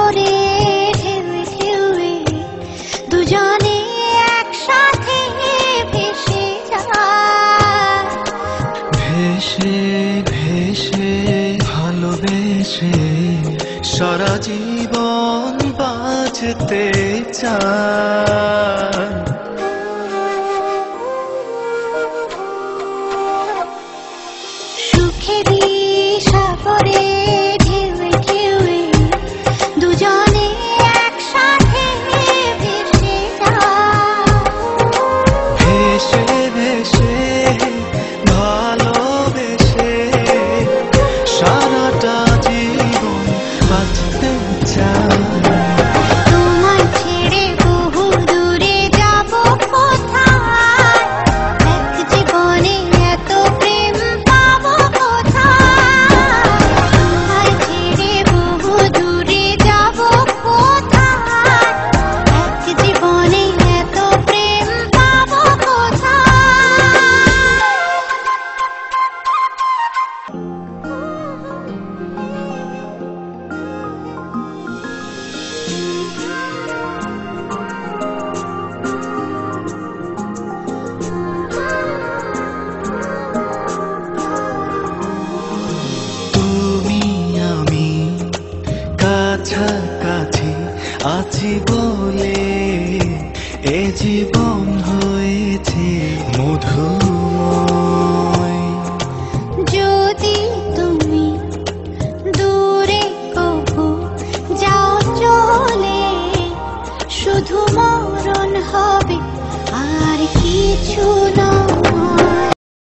সাগরে ঢেউে ঢেউে দুজনে একসাথে ভেসে যায়। ভেসে ভেসে ভালোবেসে সারা জীবন বাঁচতে চায়। সুখেরই সাগরে ঢেউে ঢেউে দুজনে একসাথে ভেসে যায়। ভেসে ভেসে ভালোবেসে সারাটা জীবন বাঁচতে চায়। তোমায় ছেড়ে বহু দূরে যাব কোথায়, এক জীবনে এত প্রেম পাবো কোথায়। তোমায় ছেড়ে বহু দূরে যাব কোথায়, এক জীবনে এত প্রেম পাবো কোথায়। তুমি আমি কাছাকাছি আছি বলে এ জীবন হয়েছে মধুময়। যদি তুমি দূরে কবু যাও চলে, শুধু